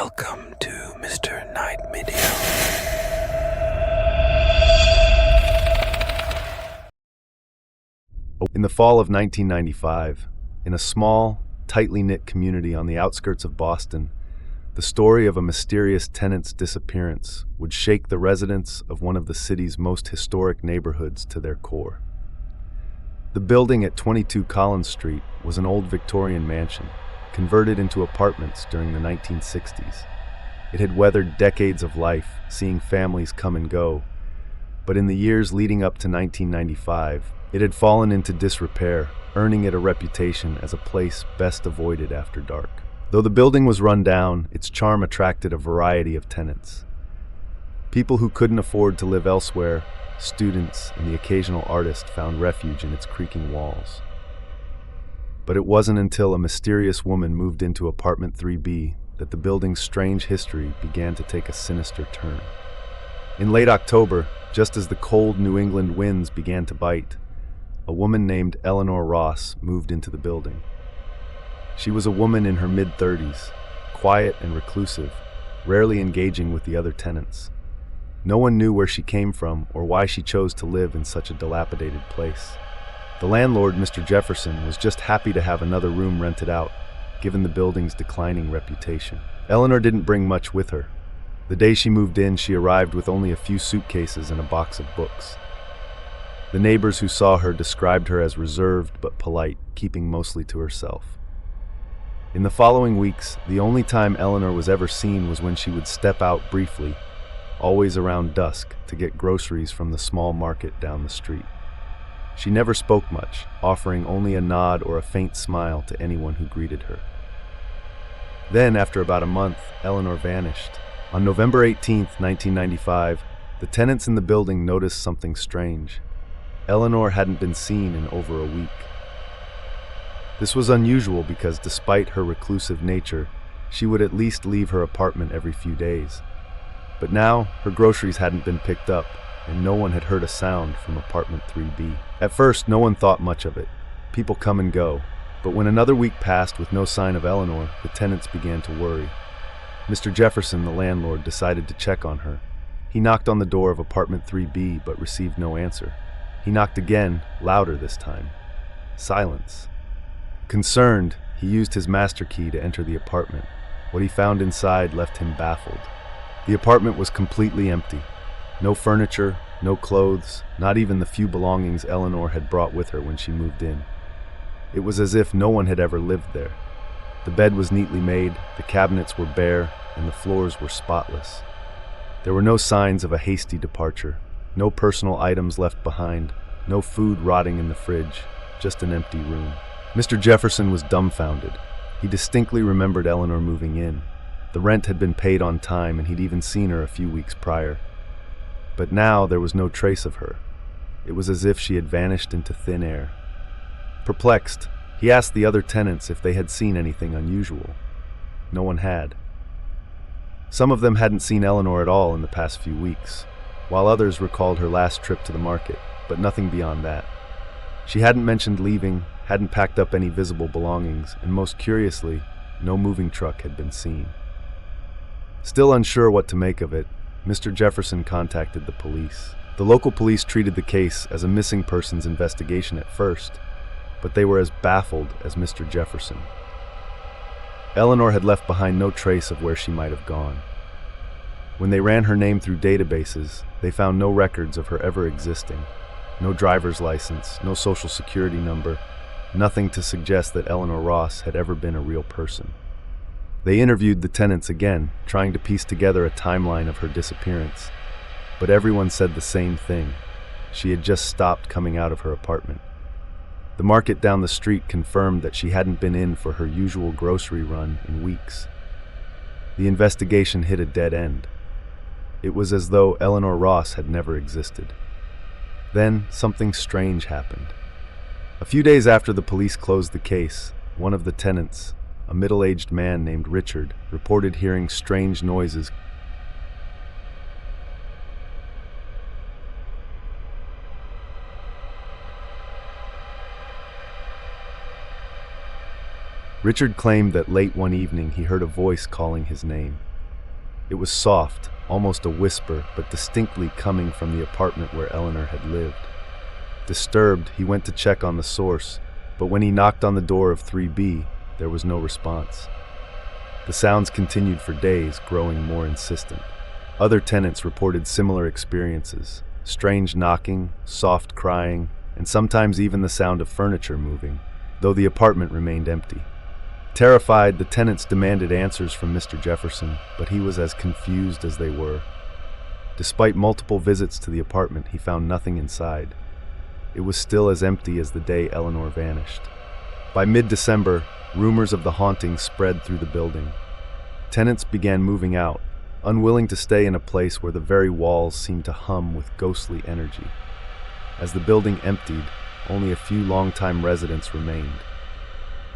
Welcome to Mr. Night Media. In the fall of 1995, in a small, tightly knit community on the outskirts of Boston, the story of a mysterious tenant's disappearance would shake the residents of one of the city's most historic neighborhoods to their core. The building at 22 Collins Street was an old Victorian mansion, converted into apartments during the 1960s. It had weathered decades of life, seeing families come and go, but in the years leading up to 1995, it had fallen into disrepair, earning it a reputation as a place best avoided after dark. Though the building was run down, its charm attracted a variety of tenants. People who couldn't afford to live elsewhere, students, and the occasional artist found refuge in its creaking walls. But it wasn't until a mysterious woman moved into apartment 3B that the building's strange history began to take a sinister turn. In late October, just as the cold New England winds began to bite, a woman named Eleanor Ross moved into the building. She was a woman in her mid-30s, quiet and reclusive, rarely engaging with the other tenants. No one knew where she came from or why she chose to live in such a dilapidated place. The landlord, Mr. Jefferson, was just happy to have another room rented out, given the building's declining reputation. Eleanor didn't bring much with her. The day she moved in, she arrived with only a few suitcases and a box of books. The neighbors who saw her described her as reserved but polite, keeping mostly to herself. In the following weeks, the only time Eleanor was ever seen was when she would step out briefly, always around dusk, to get groceries from the small market down the street. She never spoke much, offering only a nod or a faint smile to anyone who greeted her. Then, after about a month, Eleanor vanished. On November 18, 1995, the tenants in the building noticed something strange. Eleanor hadn't been seen in over a week. This was unusual because despite her reclusive nature, she would at least leave her apartment every few days. But now, her groceries hadn't been picked up, and no one had heard a sound from apartment 3B. At first, no one thought much of it. People come and go. But when another week passed with no sign of Eleanor, the tenants began to worry. Mr. Jefferson, the landlord, decided to check on her. He knocked on the door of apartment 3B but received no answer. He knocked again, louder this time. Silence. Concerned, he used his master key to enter the apartment. What he found inside left him baffled. The apartment was completely empty. No furniture, no clothes, not even the few belongings Eleanor had brought with her when she moved in. It was as if no one had ever lived there. The bed was neatly made, the cabinets were bare, and the floors were spotless. There were no signs of a hasty departure, no personal items left behind, no food rotting in the fridge, just an empty room. Mr. Jefferson was dumbfounded. He distinctly remembered Eleanor moving in. The rent had been paid on time, and he'd even seen her a few weeks prior. But now there was no trace of her. It was as if she had vanished into thin air. Perplexed, he asked the other tenants if they had seen anything unusual. No one had. Some of them hadn't seen Eleanor at all in the past few weeks, while others recalled her last trip to the market, but nothing beyond that. She hadn't mentioned leaving, hadn't packed up any visible belongings, and most curiously, no moving truck had been seen. Still unsure what to make of it, Mr. Jefferson contacted the police. The local police treated the case as a missing persons investigation at first, but they were as baffled as Mr. Jefferson. Eleanor had left behind no trace of where she might have gone. When they ran her name through databases, they found no records of her ever existing. No driver's license, no social security number, nothing to suggest that Eleanor Ross had ever been a real person. They interviewed the tenants again, trying to piece together a timeline of her disappearance. But everyone said the same thing. She had just stopped coming out of her apartment. The market down the street confirmed that she hadn't been in for her usual grocery run in weeks. The investigation hit a dead end. It was as though Eleanor Ross had never existed. Then something strange happened. A few days after the police closed the case, one of the tenants, a middle-aged man named Richard, reported hearing strange noises. Richard claimed that late one evening he heard a voice calling his name. It was soft, almost a whisper, but distinctly coming from the apartment where Eleanor had lived. Disturbed, he went to check on the source, but when he knocked on the door of 3B, there was no response. The sounds continued for days, growing more insistent. Other tenants reported similar experiences: strange knocking, soft crying, and sometimes even the sound of furniture moving, though the apartment remained empty. Terrified, the tenants demanded answers from Mr. Jefferson, but he was as confused as they were. Despite multiple visits to the apartment, he found nothing inside. It was still as empty as the day Eleanor vanished. By mid-December, rumors of the haunting spread through the building. Tenants began moving out, unwilling to stay in a place where the very walls seemed to hum with ghostly energy. As the building emptied, only a few longtime residents remained.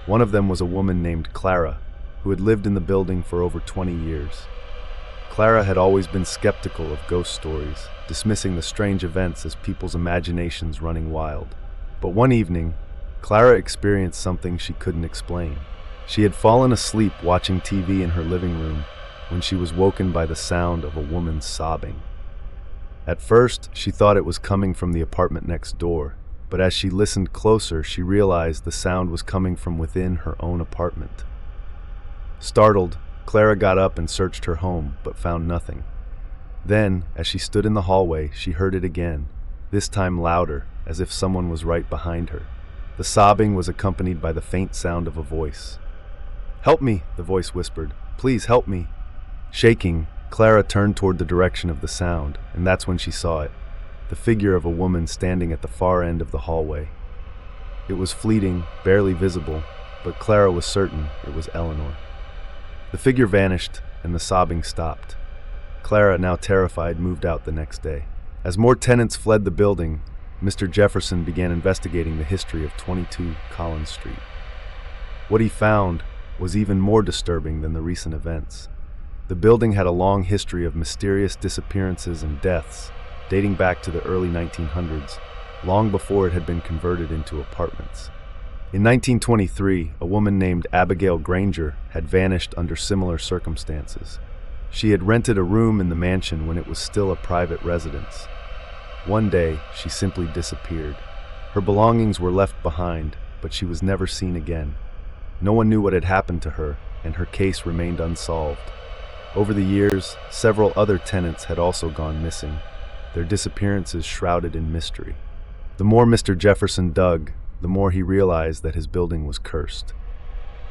One of them was a woman named Clara, who had lived in the building for over 20 years. Clara had always been skeptical of ghost stories, dismissing the strange events as people's imaginations running wild. But one evening, Clara experienced something she couldn't explain. She had fallen asleep watching TV in her living room when she was woken by the sound of a woman sobbing. At first, she thought it was coming from the apartment next door, but as she listened closer, she realized the sound was coming from within her own apartment. Startled, Clara got up and searched her home, but found nothing. Then, as she stood in the hallway, she heard it again, this time louder, as if someone was right behind her. The sobbing was accompanied by the faint sound of a voice. "Help me," the voice whispered. "Please help me." Shaking, Clara turned toward the direction of the sound, and that's when she saw it. The figure of a woman standing at the far end of the hallway. It was fleeting, barely visible, but Clara was certain it was Eleanor. The figure vanished, and the sobbing stopped. Clara, now terrified, moved out the next day. As more tenants fled the building, Mr. Jefferson began investigating the history of 22 Collins Street. What he found was even more disturbing than the recent events. The building had a long history of mysterious disappearances and deaths, dating back to the early 1900s, long before it had been converted into apartments. In 1923, a woman named Abigail Granger had vanished under similar circumstances. She had rented a room in the mansion when it was still a private residence. One day, she simply disappeared. Her belongings were left behind, but she was never seen again. No one knew what had happened to her, and her case remained unsolved. Over the years, several other tenants had also gone missing, their disappearances shrouded in mystery. The more Mr. Jefferson dug, the more he realized that his building was cursed.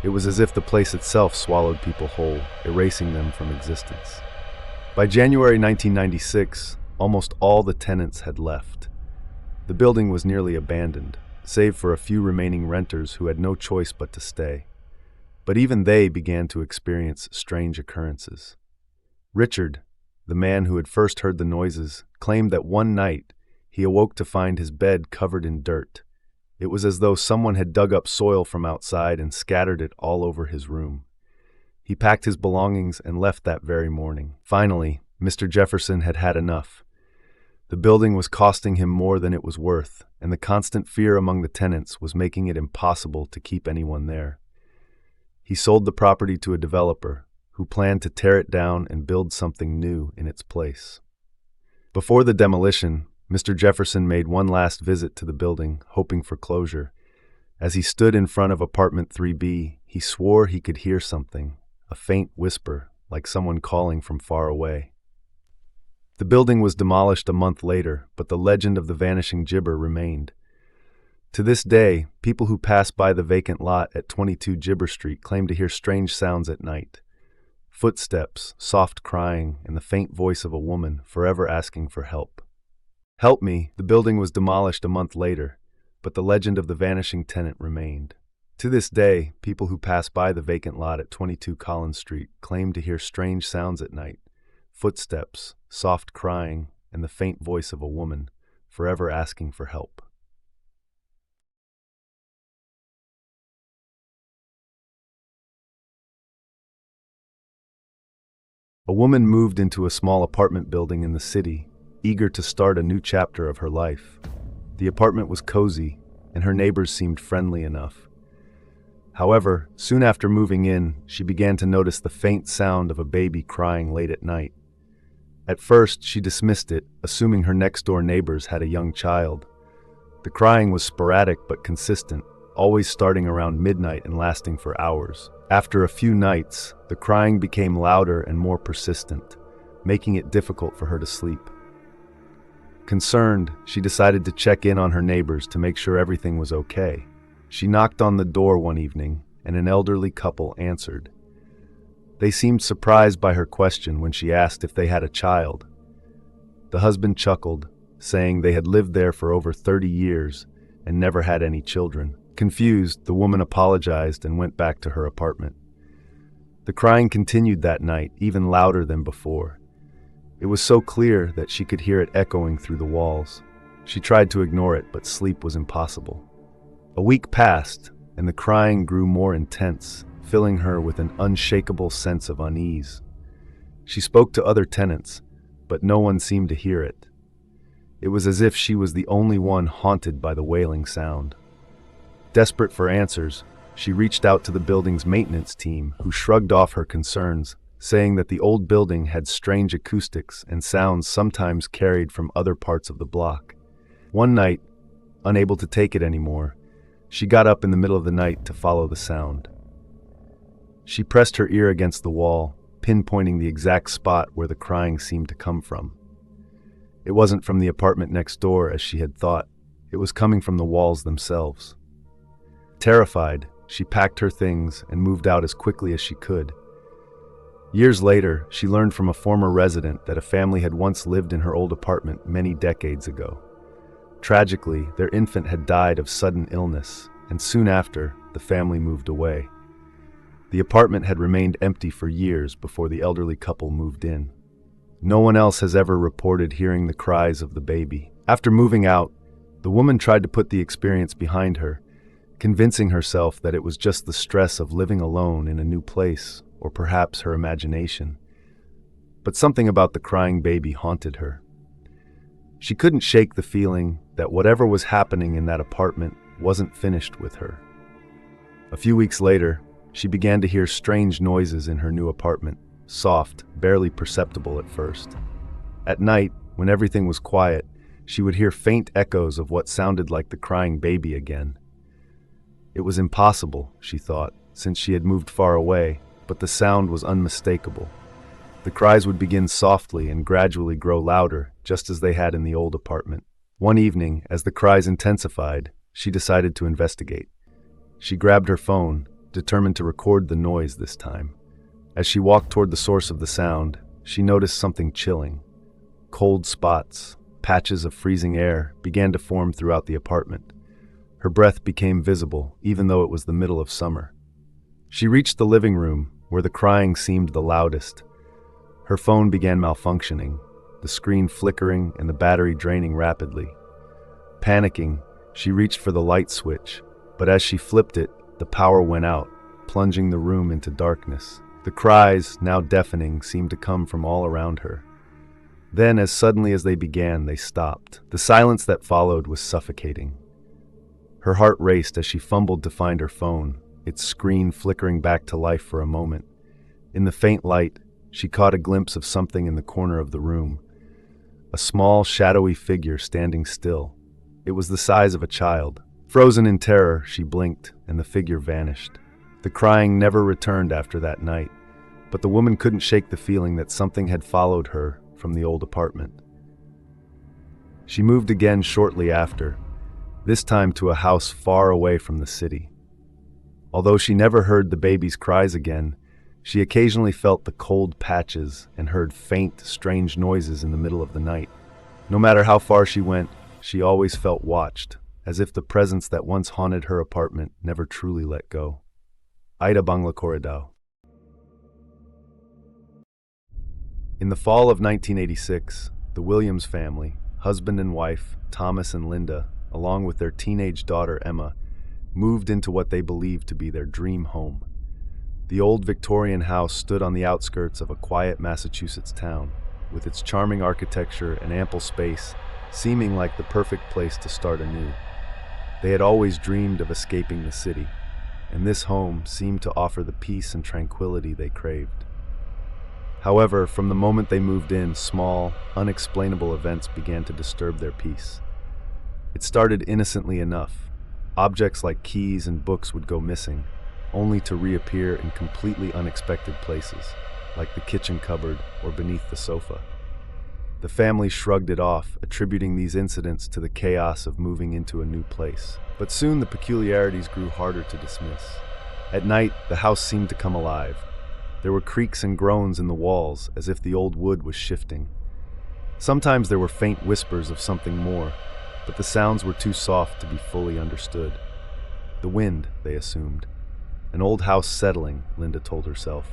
It was as if the place itself swallowed people whole, erasing them from existence. By January 1996, almost all the tenants had left. The building was nearly abandoned, save for a few remaining renters who had no choice but to stay. But even they began to experience strange occurrences. Richard, the man who had first heard the noises, claimed that one night he awoke to find his bed covered in dirt. It was as though someone had dug up soil from outside and scattered it all over his room. He packed his belongings and left that very morning. Finally, Mr. Jefferson had had enough. The building was costing him more than it was worth, and the constant fear among the tenants was making it impossible to keep anyone there. He sold the property to a developer who planned to tear it down and build something new in its place. Before the demolition, Mr. Jefferson made one last visit to the building, hoping for closure. As he stood in front of apartment 3B, he swore he could hear something, a faint whisper, like someone calling from far away. The building was demolished a month later, but the legend of the vanishing gibber remained. To this day, people who pass by the vacant lot at 22 Gibber Street claim to hear strange sounds at night. Footsteps, soft crying, and the faint voice of a woman forever asking for help. "Help me," the building was demolished a month later, but the legend of the vanishing tenant remained. To this day, people who pass by the vacant lot at 22 Collins Street claim to hear strange sounds at night. Footsteps, soft crying, and the faint voice of a woman forever asking for help. A woman moved into a small apartment building in the city, eager to start a new chapter of her life. The apartment was cozy, and her neighbors seemed friendly enough. However, soon after moving in, she began to notice the faint sound of a baby crying late at night. At first, she dismissed it, assuming her next-door neighbors had a young child. The crying was sporadic but consistent, always starting around midnight and lasting for hours. After a few nights, the crying became louder and more persistent, making it difficult for her to sleep. Concerned, she decided to check in on her neighbors to make sure everything was okay. She knocked on the door one evening, and an elderly couple answered. They seemed surprised by her question when she asked if they had a child. The husband chuckled, saying they had lived there for over 30 years and never had any children. Confused, the woman apologized and went back to her apartment. The crying continued that night, even louder than before. It was so clear that she could hear it echoing through the walls. She tried to ignore it, but sleep was impossible. A week passed, and the crying grew more intense, filling her with an unshakable sense of unease. She spoke to other tenants, but no one seemed to hear it. It was as if she was the only one haunted by the wailing sound. Desperate for answers, she reached out to the building's maintenance team, who shrugged off her concerns, saying that the old building had strange acoustics and sounds sometimes carried from other parts of the block. One night, unable to take it anymore, she got up in the middle of the night to follow the sound. She pressed her ear against the wall, pinpointing the exact spot where the crying seemed to come from. It wasn't from the apartment next door, as she had thought. It was coming from the walls themselves. Terrified, she packed her things and moved out as quickly as she could. Years later, she learned from a former resident that a family had once lived in her old apartment many decades ago. Tragically, their infant had died of sudden illness, and soon after, the family moved away. The apartment had remained empty for years before the elderly couple moved in. No one else has ever reported hearing the cries of the baby. After moving out, the woman tried to put the experience behind her, convincing herself that it was just the stress of living alone in a new place, or perhaps her imagination. But something about the crying baby haunted her. She couldn't shake the feeling that whatever was happening in that apartment wasn't finished with her. A few weeks later, she began to hear strange noises in her new apartment, soft, barely perceptible at first. At night, when everything was quiet, she would hear faint echoes of what sounded like the crying baby again. It was impossible, she thought, since she had moved far away, but the sound was unmistakable. The cries would begin softly and gradually grow louder, just as they had in the old apartment. One evening, as the cries intensified, she decided to investigate. She grabbed her phone, determined to record the noise this time. As she walked toward the source of the sound, she noticed something chilling. Cold spots, patches of freezing air, began to form throughout the apartment. Her breath became visible, even though it was the middle of summer. She reached the living room, where the crying seemed the loudest. Her phone began malfunctioning, the screen flickering and the battery draining rapidly. Panicking, she reached for the light switch, but as she flipped it, the power went out, plunging the room into darkness. The cries, now deafening, seemed to come from all around her. Then, as suddenly as they began, they stopped. The silence that followed was suffocating. Her heart raced as she fumbled to find her phone, its screen flickering back to life for a moment. In the faint light, she caught a glimpse of something in the corner of the room. A small, shadowy figure standing still. It was the size of a child. Frozen in terror, she blinked, and the figure vanished. The crying never returned after that night, but the woman couldn't shake the feeling that something had followed her from the old apartment. She moved again shortly after, this time to a house far away from the city. Although she never heard the baby's cries again, she occasionally felt the cold patches and heard faint, strange noises in the middle of the night. No matter how far she went, she always felt watched, as if the presence that once haunted her apartment never truly let go. Ida Bangla Koridao. In the fall of 1986, the Williams family, husband and wife, Thomas and Linda, along with their teenage daughter Emma, moved into what they believed to be their dream home. The old Victorian house stood on the outskirts of a quiet Massachusetts town, with its charming architecture and ample space, seeming like the perfect place to start anew. They had always dreamed of escaping the city. and this home seemed to offer the peace and tranquility they craved. However, from the moment they moved in, small, unexplainable events began to disturb their peace. It started innocently enough. Objects like keys and books would go missing, only to reappear in completely unexpected places, like the kitchen cupboard or beneath the sofa. The family shrugged it off, attributing these incidents to the chaos of moving into a new place. But soon the peculiarities grew harder to dismiss. At night, the house seemed to come alive. There were creaks and groans in the walls, as if the old wood was shifting. Sometimes there were faint whispers of something more, but the sounds were too soft to be fully understood. The wind, they assumed. An old house settling, Linda told herself.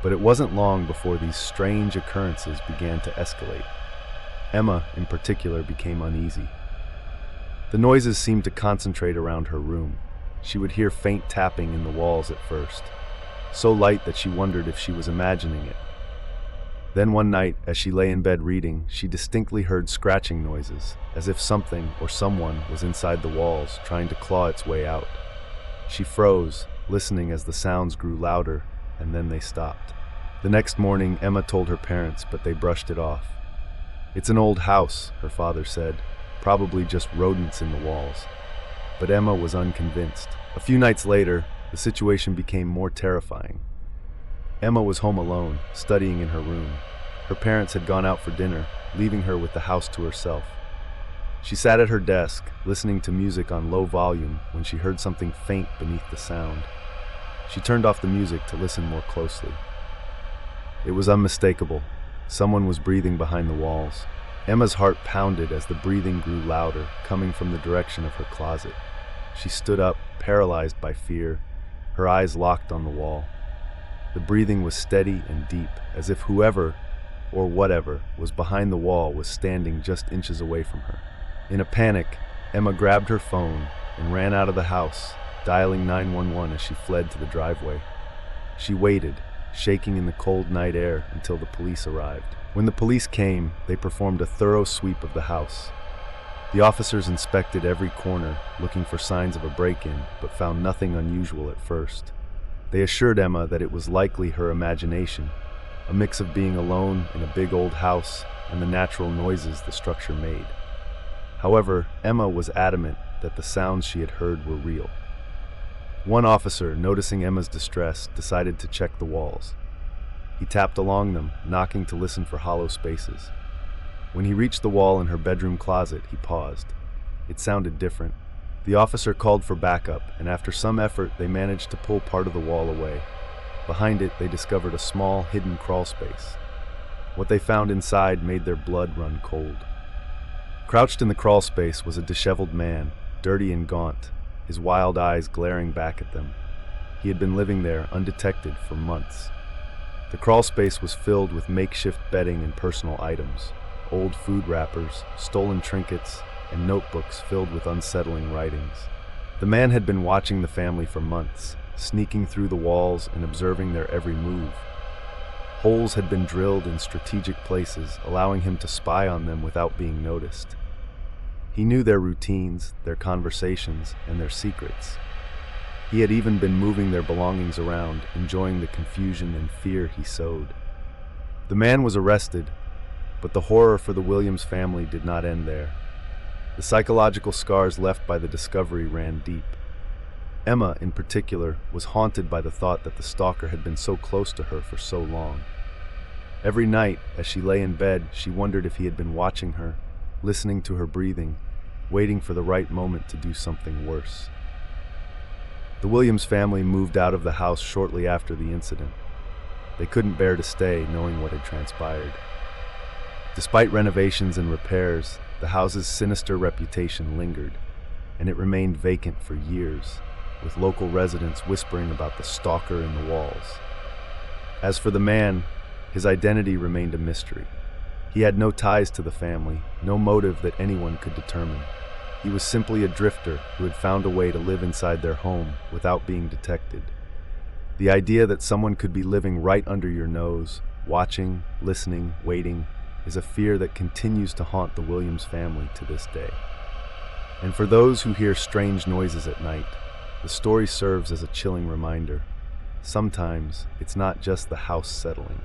But it wasn't long before these strange occurrences began to escalate. Emma, in particular, became uneasy. The noises seemed to concentrate around her room. She would hear faint tapping in the walls at first, so light that she wondered if she was imagining it. Then one night, as she lay in bed reading, she distinctly heard scratching noises, as if something or someone was inside the walls trying to claw its way out. She froze, listening as the sounds grew louder, and then they stopped. The next morning, Emma told her parents, but they brushed it off. "It's an old house," her father said, "probably just rodents in the walls." But Emma was unconvinced. A few nights later, the situation became more terrifying. Emma was home alone, studying in her room. Her parents had gone out for dinner, leaving her with the house to herself. She sat at her desk, listening to music on low volume, when she heard something faint beneath the sound. She turned off the music to listen more closely. It was unmistakable. Someone was breathing behind the walls. Emma's heart pounded as the breathing grew louder, coming from the direction of her closet. She stood up, paralyzed by fear, her eyes locked on the wall. The breathing was steady and deep, as if whoever, or whatever, was behind the wall was standing just inches away from her. In a panic, Emma grabbed her phone and ran out of the house, dialing 911 as she fled to the driveway. She waited, shaking in the cold night air, until the police arrived. When the police came, they performed a thorough sweep of the house. The officers inspected every corner, looking for signs of a break-in, but found nothing unusual at first. They assured Emma that it was likely her imagination, a mix of being alone in a big old house and the natural noises the structure made. However, Emma was adamant that the sounds she had heard were real. One officer, noticing Emma's distress, decided to check the walls. He tapped along them, knocking to listen for hollow spaces. When he reached the wall in her bedroom closet, he paused. It sounded different. The officer called for backup, and after some effort, they managed to pull part of the wall away. Behind it, they discovered a small, hidden crawl space. What they found inside made their blood run cold. Crouched in the crawl space was a disheveled man, dirty and gaunt, his wild eyes glaring back at them. He had been living there undetected for months. The crawl space was filled with makeshift bedding and personal items, old food wrappers, stolen trinkets, and notebooks filled with unsettling writings. The man had been watching the family for months, sneaking through the walls and observing their every move. Holes had been drilled in strategic places, allowing him to spy on them without being noticed. He knew their routines, their conversations, and their secrets. He had even been moving their belongings around, enjoying the confusion and fear he sowed. The man was arrested, but the horror for the Williams family did not end there. The psychological scars left by the discovery ran deep. Emma, in particular, was haunted by the thought that the stalker had been so close to her for so long. Every night, as she lay in bed, she wondered if he had been watching her, listening to her breathing, waiting for the right moment to do something worse. The Williams family moved out of the house shortly after the incident. They couldn't bear to stay, knowing what had transpired. Despite renovations and repairs, the house's sinister reputation lingered, and it remained vacant for years, with local residents whispering about the stalker in the walls. As for the man, his identity remained a mystery. He had no ties to the family, no motive that anyone could determine. He was simply a drifter who had found a way to live inside their home without being detected. The idea that someone could be living right under your nose, watching, listening, waiting, is a fear that continues to haunt the Williams family to this day. And for those who hear strange noises at night, the story serves as a chilling reminder. Sometimes it's not just the house settling,